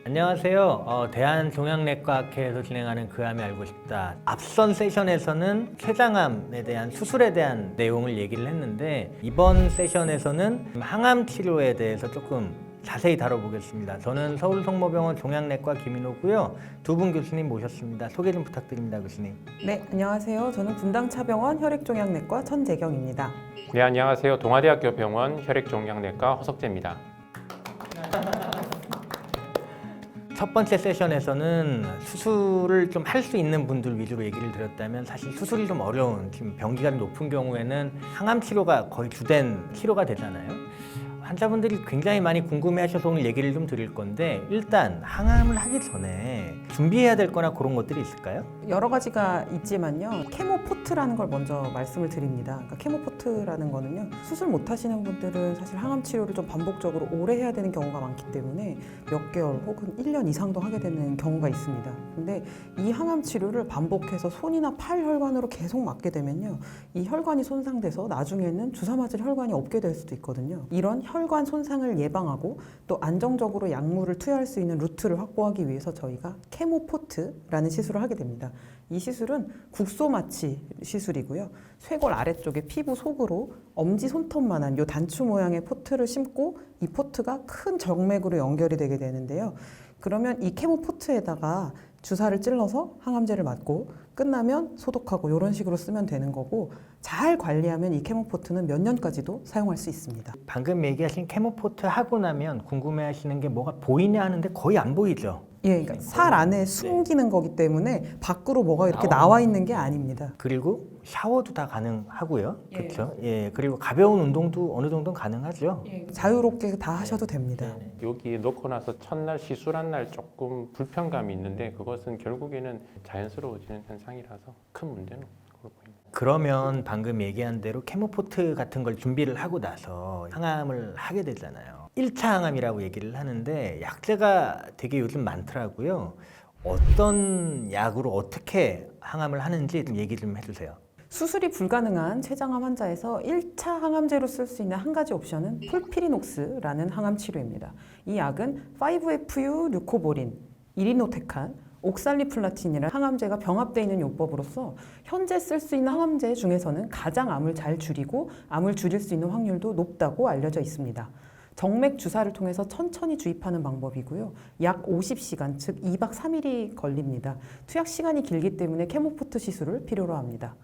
안녕하세요. 대한종양내과학회에서 진행하는 그 암이 알고 싶다. 앞선 세션에서는 췌장암에 대한 수술에 대한 내용을 얘기를 했는데 이번 세션에서는 항암 치료에 대해서 조금 자세히 다뤄보겠습니다. 저는 서울성모병원 종양내과 김인호고요. 두 분 교수님 모셨습니다. 소개 좀 부탁드립니다, 교수님. 네, 안녕하세요. 저는 분당차병원 혈액종양내과 천재경입니다. 네, 안녕하세요. 동아대학교 병원 혈액종양내과 허석재입니다. 첫 번째 세션에서는 수술을 좀 할 수 있는 분들 위주로 얘기를 드렸다면 사실 수술이 좀 어려운 지금 병기가 높은 경우에는 항암 치료가 거의 주된 치료가 되잖아요. 환자분들이 굉장히 많이 궁금해하셔서 오늘 얘기를 좀 드릴 건데 일단 항암을 하기 전에 준비해야 될 거나 그런 것들이 있을까요? 여러 가지가 있지만요. 케모포트라는 걸 먼저 말씀을 드립니다. 그러니까 케모포트라는 거는요. 수술 못 하시는 분들은 사실 항암 치료를 좀 반복적으로 오래 해야 되는 경우가 많기 때문에 몇 개월 혹은 1년 이상도 하게 되는 경우가 있습니다. 근데 이 항암 치료를 반복해서 손이나 팔 혈관으로 계속 맞게 되면요. 이 혈관이 손상돼서 나중에는 주사 맞을 혈관이 없게 될 수도 있거든요. 이런 혈관 손상을 예방하고 또 안정적으로 약물을 투여할 수 있는 루트를 확보하기 위해서 저희가 케모포트라는 시술을 하게 됩니다. 이 시술은 국소마취 시술이고요. 쇄골 아래쪽에 피부 속으로 엄지 손톱만한 요 단추 모양의 포트를 심고 이 포트가 큰 정맥으로 연결이 되게 되는데요. 그러면 이 케모포트에다가 주사를 찔러서 항암제를 맞고 끝나면 소독하고 이런 식으로 쓰면 되는 거고 잘 관리하면 이 케모포트는 몇 년까지도 사용할 수 있습니다. 방금 얘기하신 케모포트 하고 나면 궁금해하시는 게 뭐가 보이냐 하는데 거의 안 보이죠? 예, 그러니까 살 안에 숨기는 거기 때문에 밖으로 뭐가 이렇게 나와 있는 게 아닙니다. 그리고 샤워도 다 가능하고요. 그렇죠? 예. 그리고 가벼운 운동도 어느 정도는 가능하죠. 자유롭게 다 하셔도 됩니다. 여기에 넣고 나서 첫날 시술한 날 조금 불편감이 있는데 그것은 결국에는 자연스러워지는 현상이라서 큰 문제는 없고 보입니다. 그러면 방금 얘기한 대로 케모포트 같은 걸 준비를 하고 나서 항암을 하게 되잖아요. 1차 항암이라고 얘기를 하는데 약제가 되게 요즘 많더라고요. 어떤 약으로 어떻게 항암을 하는지 좀 얘기 좀 해주세요. 수술이 불가능한 췌장암 환자에서 1차 항암제로 쓸 수 있는 한 가지 옵션은 폴피리녹스라는 항암 치료입니다. 이 약은 5FU 류코보린, 이리노테칸, 옥살리플라틴이라는 항암제가 병합되어 있는 요법으로서 현재 쓸 수 있는 항암제 중에서는 가장 암을 잘 줄이고 암을 줄일 수 있는 확률도 높다고 알려져 있습니다. 정맥 주사를 통해서 천천히 주입하는 방법이고요. 약 50시간, 즉 2박 3일이 걸립니다. 투약 시간이 길기 때문에 케모포트 시술을 필요로 합니다.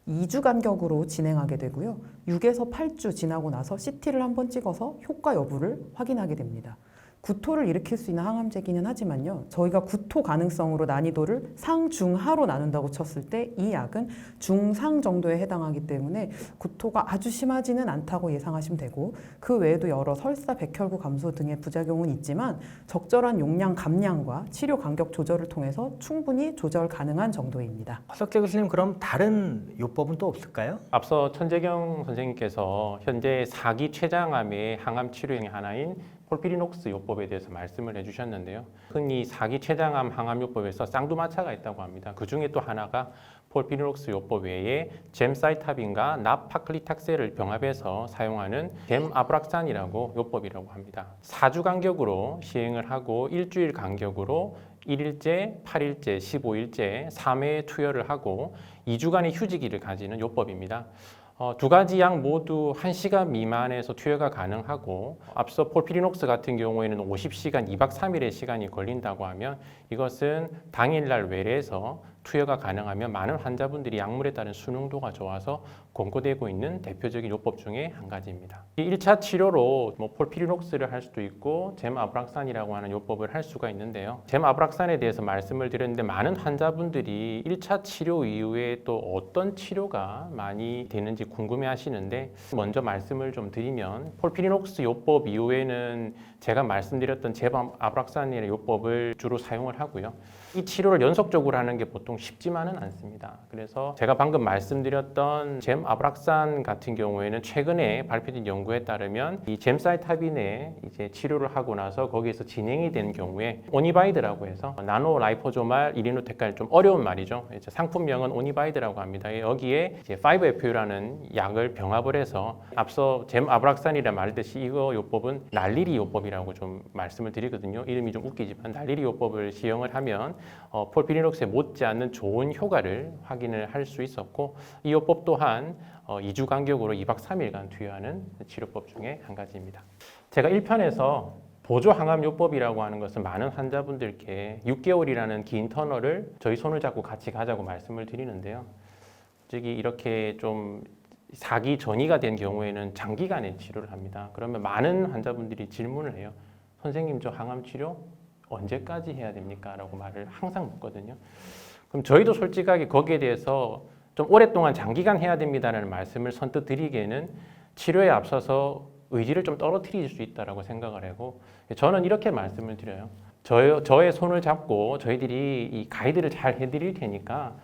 2주 간격으로 진행하게 되고요. 6에서 8주 지나고 나서 CT를 한번 찍어서 효과 여부를 확인하게 됩니다. 구토를 일으킬 수 있는 항암제기는 하지만요. 저희가 구토 가능성으로 난이도를 상, 중, 하로 나눈다고 쳤을 때 이 약은 중상 정도에 해당하기 때문에 구토가 아주 심하지는 않다고 예상하시면 되고 그 외에도 여러 설사, 백혈구 감소 등의 부작용은 있지만 적절한 용량 감량과 치료 간격 조절을 통해서 충분히 조절 가능한 정도입니다. 허석재 교수님 그럼 다른 요법은 또 없을까요? 앞서 천재경 선생님께서 현재 4기 췌장암의 항암 치료의 하나인 폴피리녹스 요법에 대해서 말씀을 해주셨는데요. 흔히 4기 췌장암 항암 요법에서 쌍두마차가 있다고 합니다. 그 중에 또 하나가 폴피리녹스 요법 외에 젬사이타빈과 나파클리탁셀을 병합해서 사용하는 젬아브락산이라고 요법이라고 합니다. 4주 간격으로 시행을 하고 일주일 간격으로 1일째, 8일째, 15일째 3회 투여를 하고 2주간의 휴지기를 가지는 요법입니다. 두 가지 약 모두 1시간 미만에서 투여가 가능하고 앞서 폴피리녹스 같은 경우에는 50시간, 2박 3일의 시간이 걸린다고 하면 이것은 당일날 외래에서 투여가 가능하면 많은 환자분들이 약물에 따른 순응도가 좋아서 권고되고 있는 대표적인 요법 중에 한 가지입니다. 이 1차 치료로 폴피리녹스를 할 수도 있고 젬아브락산이라고 하는 요법을 할 수가 있는데요. 젬아브락산에 대해서 말씀을 드렸는데 많은 환자분들이 1차 치료 이후에 또 어떤 치료가 많이 되는지 궁금해 하시는데 먼저 말씀을 좀 드리면 폴피리녹스 요법 이후에는 제가 말씀드렸던 젬아브락산이라는 요법을 주로 사용을 하고요. 이 치료를 연속적으로 하는 게 보통 보통 쉽지만은 않습니다. 그래서 제가 방금 말씀드렸던 젬 아브락산 같은 경우에는 최근에 발표된 연구에 따르면 이 젬사이타빈에 이제 치료를 하고 나서 거기에서 진행이 된 경우에 오니바이드라고 해서 나노 라이포조말 이리노테칼, 좀 어려운 말이죠. 이제 상품명은 오니바이드라고 합니다. 여기에 이제 5FU라는 약을 병합을 해서 앞서 젬 아브락산이라 말했듯이 이거 요법은 날리리 요법이라고 좀 말씀을 드리거든요. 이름이 좀 웃기지만 날리리 요법을 시행을 하면 폴피리녹스에 못지않는 좋은 효과를 확인을 할 수 있었고, 이 요법 또한 2주 간격으로 2박 3일간 투여하는 치료법 중에 한 가지입니다. 제가 1편에서 보조 항암 요법이라고 하는 것은 많은 환자분들께 6개월이라는 긴 터널을 저희 손을 잡고 같이 가자고 말씀을 드리는데요. 솔직히 이렇게 좀 사기 전이가 된 경우에는 장기간의 치료를 합니다. 그러면 많은 환자분들이 질문을 해요. 선생님, 저 항암 치료 언제까지 해야 됩니까? 라고 말을 항상 묻거든요. 그럼 저희도 솔직하게 거기에 대해서 좀 오랫동안 장기간 해야 됩니다라는 말씀을 선뜻 드리기에는 치료에 앞서서 의지를 좀 떨어뜨릴 수 있다고 생각을 하고, 저는 이렇게 말씀을 드려요. 저의 손을 잡고 저희들이 이 가이드를 잘 해드릴 테니까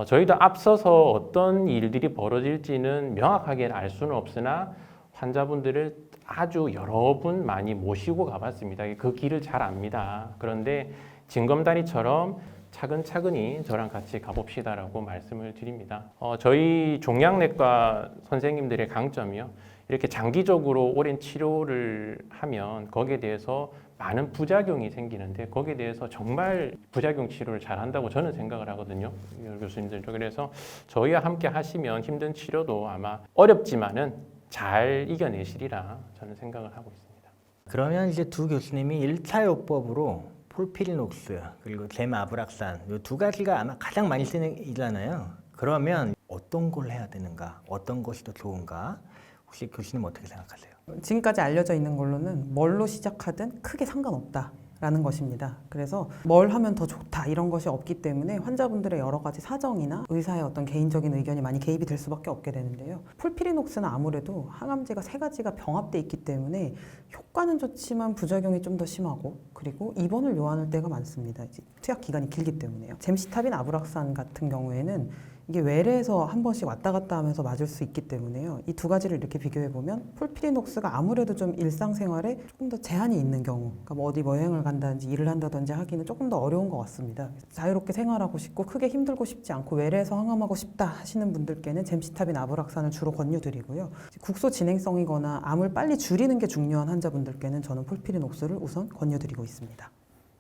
저희도 앞서서 어떤 일들이 벌어질지는 명확하게 알 수는 없으나 환자분들을 아주 여러 분 많이 모시고 가봤습니다. 그 길을 잘 압니다. 그런데 징검다리처럼 차근차근히 저랑 같이 가봅시다라고 말씀을 드립니다. 저희 종양내과 선생님들의 강점이요. 이렇게 장기적으로 오랜 치료를 하면 거기에 대해서 많은 부작용이 생기는데 거기에 대해서 정말 부작용 치료를 잘 한다고 저는 생각을 하거든요. 교수님들도. 그래서 저희와 함께 하시면 힘든 치료도 아마 어렵지만은 잘 이겨내시리라 저는 생각을 하고 있습니다. 그러면 이제 두 교수님이 1차 요법으로 폴피리녹스 그리고 젬 아브락산 이 두 가지가 아마 가장 많이 쓰는 이잖아요. 그러면 어떤 걸 해야 되는가? 어떤 것이 더 좋은가? 혹시 교수님 어떻게 생각하세요? 지금까지 알려져 있는 걸로는 뭘로 시작하든 크게 상관없다라는 것입니다. 그래서 뭘 하면 더 좋다 이런 것이 없기 때문에 환자분들의 여러 가지 사정이나 의사의 어떤 개인적인 의견이 많이 개입이 될 수밖에 없게 되는데요. 폴피리녹스는 아무래도 항암제가 3가지가 병합돼 있기 때문에 효과는 좋지만 부작용이 좀 더 심하고 그리고 입원을 요하는 때가 많습니다. 이제 투약 기간이 길기 때문에요. 젬시타빈 아브락산 같은 경우에는 이게 외래에서 한 번씩 왔다 갔다 하면서 맞을 수 있기 때문에요. 이 두 가지를 이렇게 비교해 보면 폴피리녹스가 아무래도 좀 일상생활에 조금 더 제한이 있는 경우, 그러니까 뭐 어디 여행을 간다든지 일을 한다든지 하기는 조금 더 어려운 것 같습니다. 자유롭게 생활하고 싶고 크게 힘들고 싶지 않고 외래에서 항암하고 싶다 하시는 분들께는 젬시타빈 아브락산을 주로 권유드리고요. 국소 진행성이거나 암을 빨리 줄이는 게 중요한 환자분들께는 저는 폴피리녹스를 우선 권유드리고 있습니다.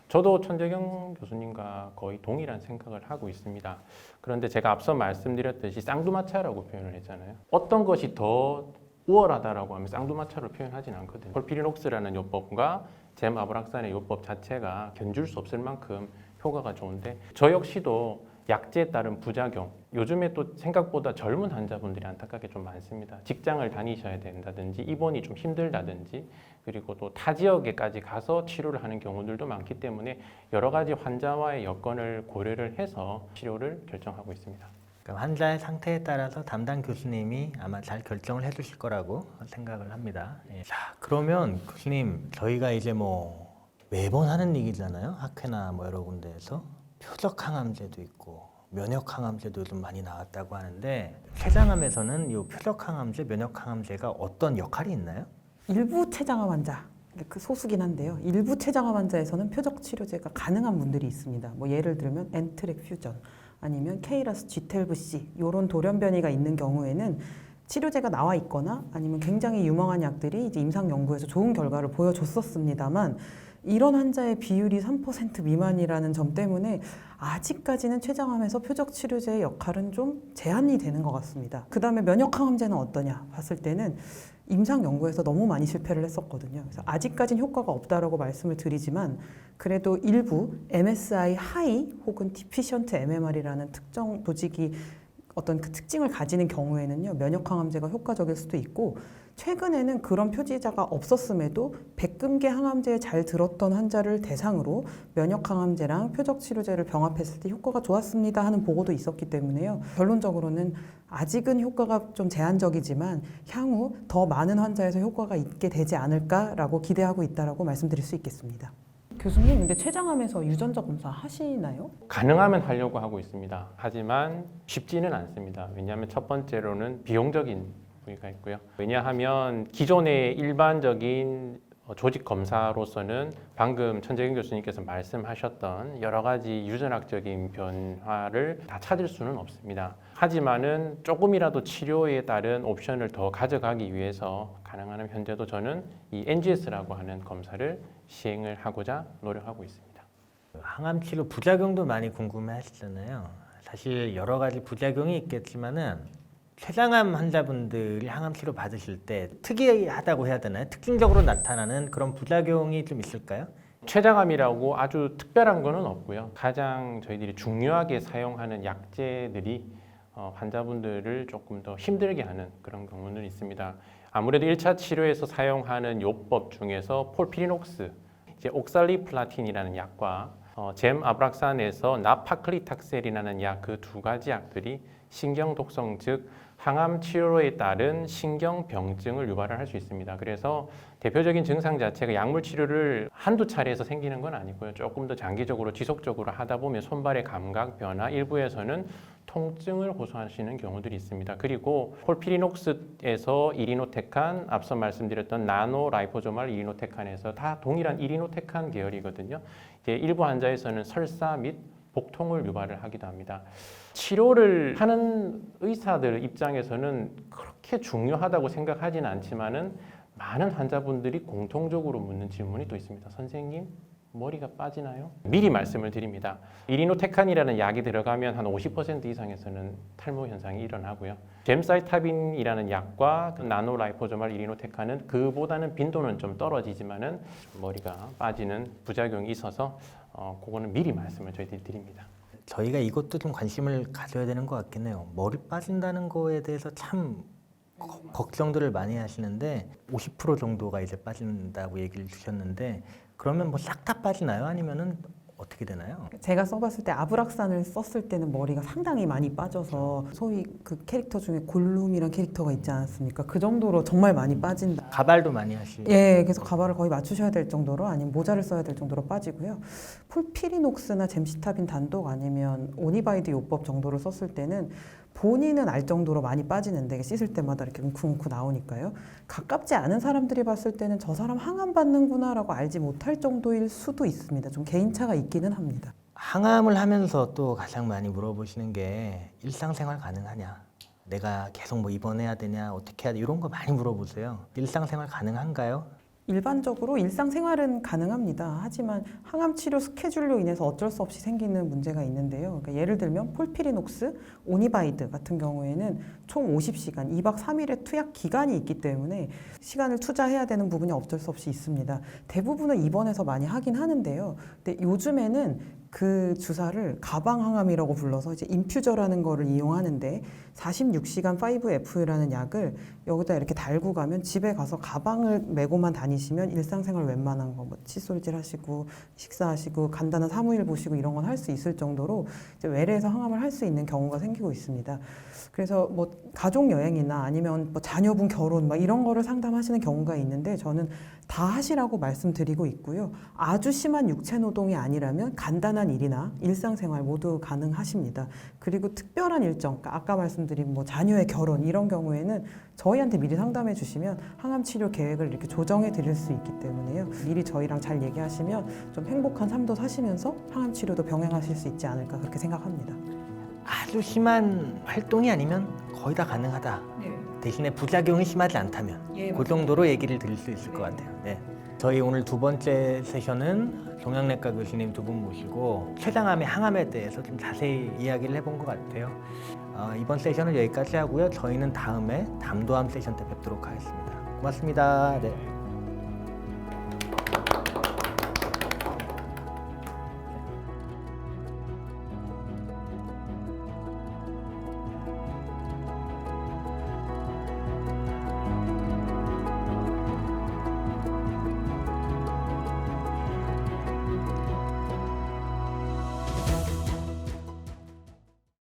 저도 천재경 교수님과 거의 동일한 생각을 하고 있습니다. 그런데 제가 앞서 말씀드렸듯이 쌍두마차라고 표현을 했잖아요. 어떤 것이 더 우월하다라고 하면 쌍두마차로 표현하진 않거든요. 폴피리녹스라는 요법과 젬 아브락산의 요법 자체가 견줄 수 없을 만큼 효과가 좋은데 저 역시도 약제에 따른 부작용, 요즘에 또 생각보다 젊은 환자분들이 안타깝게 좀 많습니다. 직장을 다니셔야 된다든지 입원이 좀 힘들다든지 그리고 또 타 지역에까지 가서 치료를 하는 경우들도 많기 때문에 여러 가지 환자와의 여건을 고려를 해서 치료를 결정하고 있습니다. 그러니까 환자의 상태에 따라서 담당 교수님이 아마 잘 결정을 해주실 거라고 생각을 합니다. 예. 자, 그러면 교수님 저희가 이제 뭐 매번 하는 얘기잖아요. 학회나 뭐 여러 군데에서 표적 항암제도 있고 면역 항암제도 좀 많이 나왔다고 하는데 췌장암에서는 이 표적 항암제, 면역 항암제가 어떤 역할이 있나요? 일부 췌장암 환자, 그 소수긴 한데요. 일부 췌장암 환자에서는 표적 치료제가 가능한 분들이 있습니다. 뭐 예를 들면 엔트렉 퓨전 아니면 KRAS G12C 이런 돌연 변이가 있는 경우에는 치료제가 나와 있거나 아니면 굉장히 유망한 약들이 이제 임상 연구에서 좋은 결과를 보여줬었습니다만 이런 환자의 비율이 3% 미만이라는 점 때문에 아직까지는 췌장암에서 표적 치료제의 역할은 좀 제한이 되는 것 같습니다. 그 다음에 면역 항암제는 어떠냐 봤을 때는 임상 연구에서 너무 많이 실패를 했었거든요. 그래서 아직까지는 효과가 없다라고 말씀을 드리지만 그래도 일부 MSI 하이 혹은 디피션트 MMR이라는 특정 조직이 어떤 그 특징을 가지는 경우에는요 면역 항암제가 효과적일 수도 있고 최근에는 그런 표지자가 없었음에도 백금계 항암제에 잘 들었던 환자를 대상으로 면역 항암제랑 표적 치료제를 병합했을 때 효과가 좋았습니다 하는 보고도 있었기 때문에요. 결론적으로는 아직은 효과가 좀 제한적이지만 향후 더 많은 환자에서 효과가 있게 되지 않을까라고 기대하고 있다라고 말씀드릴 수 있겠습니다. 교수님, 근데 췌장암에서 유전자 검사 하시나요? 가능하면 하려고 하고 있습니다. 하지만 쉽지는 않습니다. 왜냐하면 첫 번째로는 비용적인 부위가 있고요. 왜냐하면 기존의 일반적인 조직 검사로서는 방금 천재경 교수님께서 말씀하셨던 여러 가지 유전학적인 변화를 다 찾을 수는 없습니다. 하지만은 조금이라도 치료에 따른 옵션을 더 가져가기 위해서 가능한 현재도 저는 이 NGS라고 하는 검사를 시행을 하고자 노력하고 있습니다. 항암 치료 부작용도 많이 궁금해 하시잖아요. 사실 여러 가지 부작용이 있겠지만은 췌장암 환자분들이 항암 치료 받으실 때 특이하다고 해야 되나요? 특징적으로 나타나는 그런 부작용이 좀 있을까요? 췌장암이라고 아주 특별한 거는 없고요. 가장 저희들이 중요하게 사용하는 약제들이 환자분들을 조금 더 힘들게 하는 그런 경우는 있습니다. 아무래도 1차 치료에서 사용하는 요법 중에서 폴피리녹스, 이제 옥살리플라틴이라는 약과 젬아브락산에서 나파클리탁셀이라는 약 그 두 가지 약들이 신경 독성 즉 항암 치료에 따른 신경병증을 유발을 할 수 있습니다. 그래서 대표적인 증상 자체가 약물 치료를 한두 차례에서 생기는 건 아니고요. 조금 더 장기적으로 지속적으로 하다 보면 손발의 감각 변화, 일부에서는 통증을 호소하시는 경우들이 있습니다. 그리고 폴피리녹스에서 이리노테칸, 앞서 말씀드렸던 나노라이포조말 이리노테칸에서 다 동일한 이리노테칸 계열이거든요. 이제 일부 환자에서는 설사 및 복통을 유발을 하기도 합니다. 치료를 하는 의사들 입장에서는 그렇게 중요하다고 생각하지는 않지만은 많은 환자분들이 공통적으로 묻는 질문이 또 있습니다. 선생님, 머리가 빠지나요? 미리 말씀을 드립니다. 이리노테칸이라는 약이 들어가면 한 50% 이상에서는 탈모 현상이 일어나고요. 젬사이타빈이라는 약과 나노라이포조말 이리노테칸은 그보다는 빈도는 좀 떨어지지만은 머리가 빠지는 부작용이 있어서 그거는 미리 말씀을 저희들이 드립니다. 저희가 이것도 좀 관심을 가져야 되는 것 같긴 해요. 머리 빠진다는 거에 대해서 참 걱정들을 많이 하시는데 50% 정도가 이제 빠진다고 얘기를 주셨는데 그러면 뭐 싹 다 빠지나요? 아니면은 어떻게 되나요? 제가 써봤을 때 아브락산을 썼을 때는 머리가 상당히 많이 빠져서 소위 그 캐릭터 중에 골룸이란 캐릭터가 있지 않았습니까? 그 정도로 정말 많이 빠진다. 가발도 많이 하시고 예, 그래서 가발을 거의 맞추셔야 될 정도로 아니면 모자를 써야 될 정도로 빠지고요. 폴피리녹스나 젬시타빈 단독 아니면 오니바이드 요법 정도를 썼을 때는 본인은 알 정도로 많이 빠지는데 씻을 때마다 이렇게 웅크웅크 나오니까요. 가깝지 않은 사람들이 봤을 때는 저 사람 항암 받는구나라고 알지 못할 정도일 수도 있습니다. 좀 개인차가 있기는 합니다. 항암을 하면서 또 가장 많이 물어보시는 게 일상생활 가능하냐? 내가 계속 뭐 입원해야 되냐? 어떻게 해야 돼? 이런 거 많이 물어보세요. 일상생활 가능한가요? 일반적으로 일상생활은 가능합니다. 하지만 항암 치료 스케줄로 인해서 어쩔 수 없이 생기는 문제가 있는데요. 그러니까 예를 들면 폴피리녹스, 오니바이드 같은 경우에는 총 50시간, 2박 3일의 투약 기간이 있기 때문에 시간을 투자해야 되는 부분이 어쩔 수 없이 있습니다. 대부분은 입원해서 많이 하긴 하는데요. 근데 요즘에는 그 주사를 가방 항암이라고 불러서 이제 인퓨저라는 거를 이용하는데 46시간 5FU라는 약을 여기다 이렇게 달고 가면 집에 가서 가방을 메고만 다니시면 일상생활 웬만한 거 뭐 칫솔질 하시고 식사하시고 간단한 사무일 보시고 이런 건 할 수 있을 정도로 이제 외래에서 항암을 할 수 있는 경우가 생기고 있습니다. 그래서 뭐 가족 여행이나 아니면 뭐 자녀분 결혼 막 이런 거를 상담하시는 경우가 있는데 저는 다 하시라고 말씀드리고 있고요. 아주 심한 육체 노동이 아니라면 간단한 일이나 일상생활 모두 가능하십니다. 그리고 특별한 일정, 아까 말씀드린 뭐 자녀의 결혼 이런 경우에는 저희한테 미리 상담해 주시면 항암 치료 계획을 이렇게 조정해 드릴 수 있기 때문에요. 미리 저희랑 잘 얘기하시면 좀 행복한 삶도 사시면서 항암 치료도 병행하실 수 있지 않을까 그렇게 생각합니다. 아주 심한 활동이 아니면 거의 다 가능하다. 대신에 부작용이 심하지 않다면 그 정도로 얘기를 드릴 수 있을 것 같아요. 네. 저희 오늘 두 번째 세션은 종양내과 교수님 두 분 모시고 췌장암의 항암에 대해서 좀 자세히 이야기를 해본 것 같아요. 이번 세션은 여기까지 하고요. 저희는 다음에 담도암 세션 때 뵙도록 하겠습니다. 고맙습니다. 네.